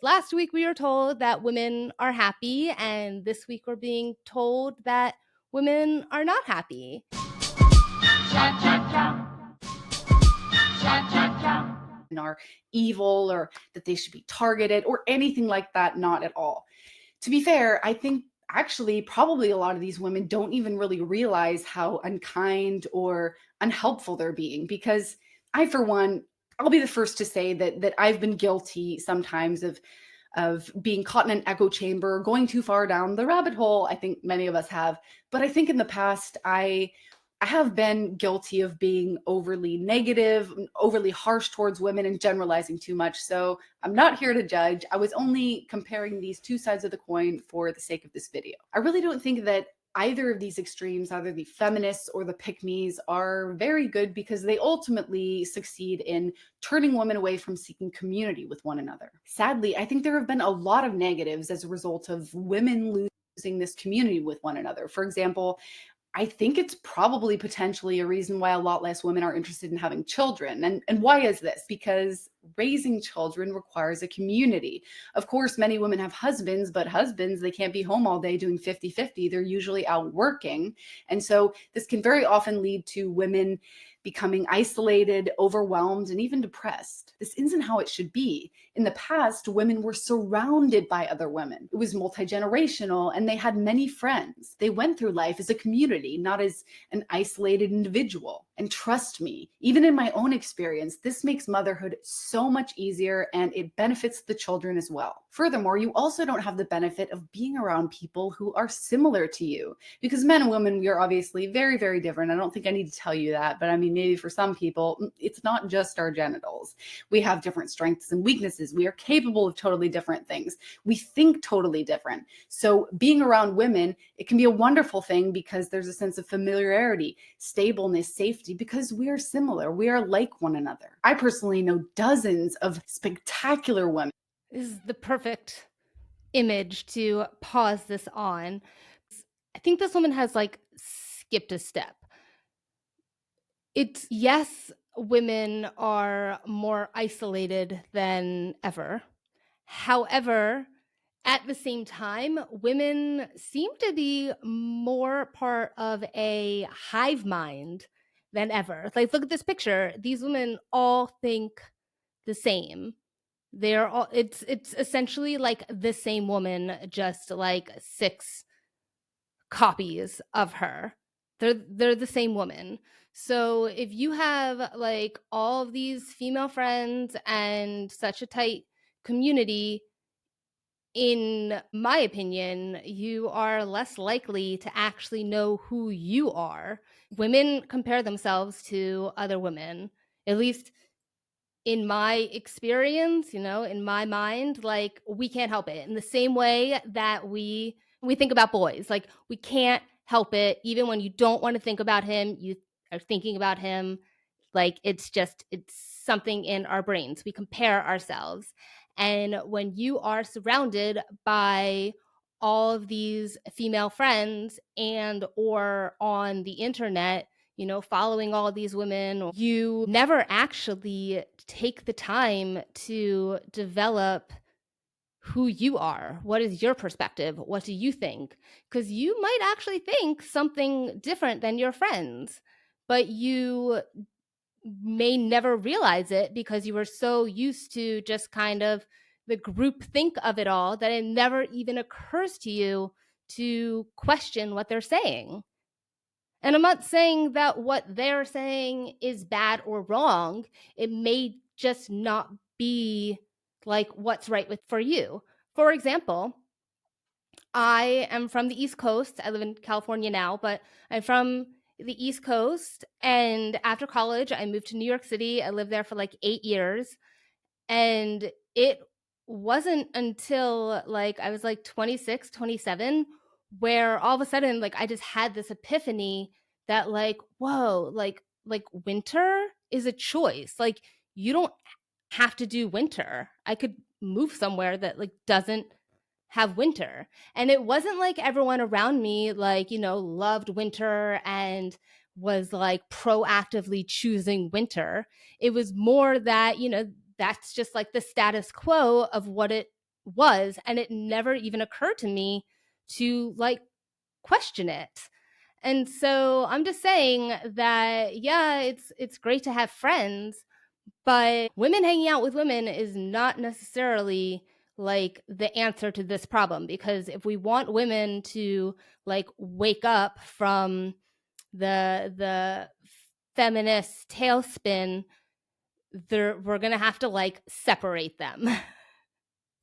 Last week we were told that women are happy, and this week we're being told that women are not happy. And are evil or that they should be targeted or anything like that, not at all. To be fair, I think actually probably a lot of these women don't even really realize how unkind or unhelpful they're being, because I, for one, I'll be the first to say that I've been guilty sometimes of being caught in an echo chamber, going too far down the rabbit hole. I think many of us have. But I think in the past, I have been guilty of being overly negative, overly harsh towards women, and generalizing too much. So I'm not here to judge. I was only comparing these two sides of the coin for the sake of this video. I really don't think that either of these extremes, either the feminists or the pick-me's, are very good, because they ultimately succeed in turning women away from seeking community with one another. Sadly, I think there have been a lot of negatives as a result of women losing this community with one another. For example, I think it's probably potentially a reason why a lot less women are interested in having children. And why is this? Because raising children requires a community. Of course, many women have husbands, but husbands, they can't be home all day doing 50-50. They're usually out working. And so this can very often lead to women becoming isolated, overwhelmed, and even depressed. This isn't how it should be. In the past, women were surrounded by other women. It was multi-generational, and they had many friends. They went through life as a community, not as an isolated individual. And trust me, even in my own experience, this makes motherhood so much easier, and it benefits the children as well. Furthermore, you also don't have the benefit of being around people who are similar to you, because men and women, we are obviously very, very different. I don't think I need to tell you that, but I mean, maybe for some people, it's not just our genitals. We have different strengths and weaknesses. We are capable of totally different things. We think totally different. So being around women, it can be a wonderful thing, because there's a sense of familiarity, stableness, safety, because we are similar. We are like one another. I personally know dozens of spectacular women. This is the perfect image to pause this on. I think this woman has skipped a step. It's, yes, women are more isolated than ever. However, at the same time, women seem to be more part of a hive mind than ever. Like, look at this picture. These women all think the same. They're all, it's essentially like the same woman, just like 6 copies of her. They're the same woman. So if you have like all of these female friends and such a tight community, in my opinion, you are less likely to actually know who you are. Women compare themselves to other women, at least in my experience, in my mind. Like, we can't help it. In the same way that we think about boys, like, we can't help it. Even when you don't want to think about him, you are thinking about him. Like, it's something in our brains. We compare ourselves. And when you are surrounded by all of these female friends and or on the internet, following all of these women, you never actually take the time to develop who you are. What is your perspective? What do you think? Because you might actually think something different than your friends, but you may never realize it because you were so used to just kind of the group think of it all that it never even occurs to you to question what they're saying. And I'm not saying that what they're saying is bad or wrong. It may just not be like what's right for you. For example, I am from the East Coast. I live in California now, but I'm from the East Coast. And after college, I moved to New York City. I lived there for like 8 years. And it wasn't until like I was like 26, 27, where all of a sudden, like, I just had this epiphany that like, whoa, like winter is a choice. Like, you don't have to do winter. I could move somewhere that like doesn't have winter. And it wasn't like everyone around me, like, loved winter and was like proactively choosing winter. It was more that, that's just like the status quo of what it was, and it never even occurred to me to like question it. And so I'm just saying that, yeah, it's great to have friends, but women hanging out with women is not necessarily like the answer to this problem, because if we want women to like wake up from the feminist tailspin, we're going to have to like separate them.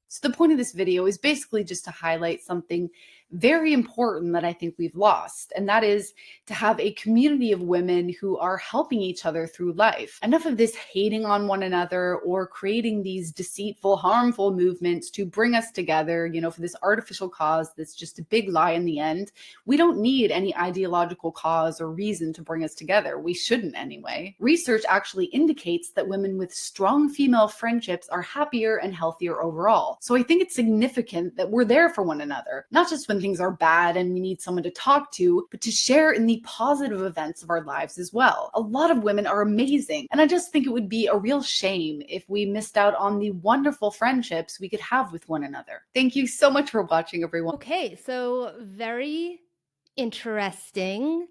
So the point of this video is basically just to highlight something very important that I think we've lost, and that is to have a community of women who are helping each other through life. Enough of this hating on one another or creating these deceitful, harmful movements to bring us together, for this artificial cause that's just a big lie in the end. We don't need any ideological cause or reason to bring us together. We shouldn't anyway. Research actually indicates that women with strong female friendships are happier and healthier overall. So I think it's significant that we're there for one another, not just when things are bad and we need someone to talk to, but to share in the positive events of our lives as well. A lot of women are amazing, and I just think it would be a real shame if we missed out on the wonderful friendships we could have with one another. Thank you so much for watching, everyone. Okay, so very interesting.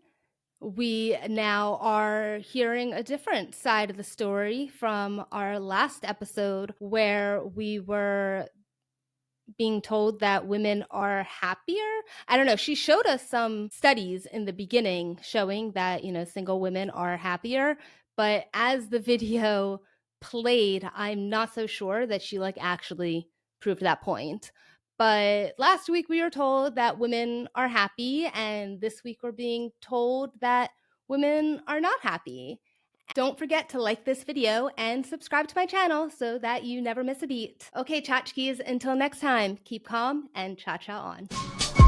We now are hearing a different side of the story from our last episode, where we were being told that women are happier. I don't know. She showed us some studies in the beginning showing that, single women are happier. But as the video played, I'm not so sure that she like actually proved that point. But last week we were told that women are happy, and this week we're being told that women are not happy. Don't forget to like this video and subscribe to my channel so that you never miss a beat. Okay, tchotchkes, until next time, keep calm and cha-cha on.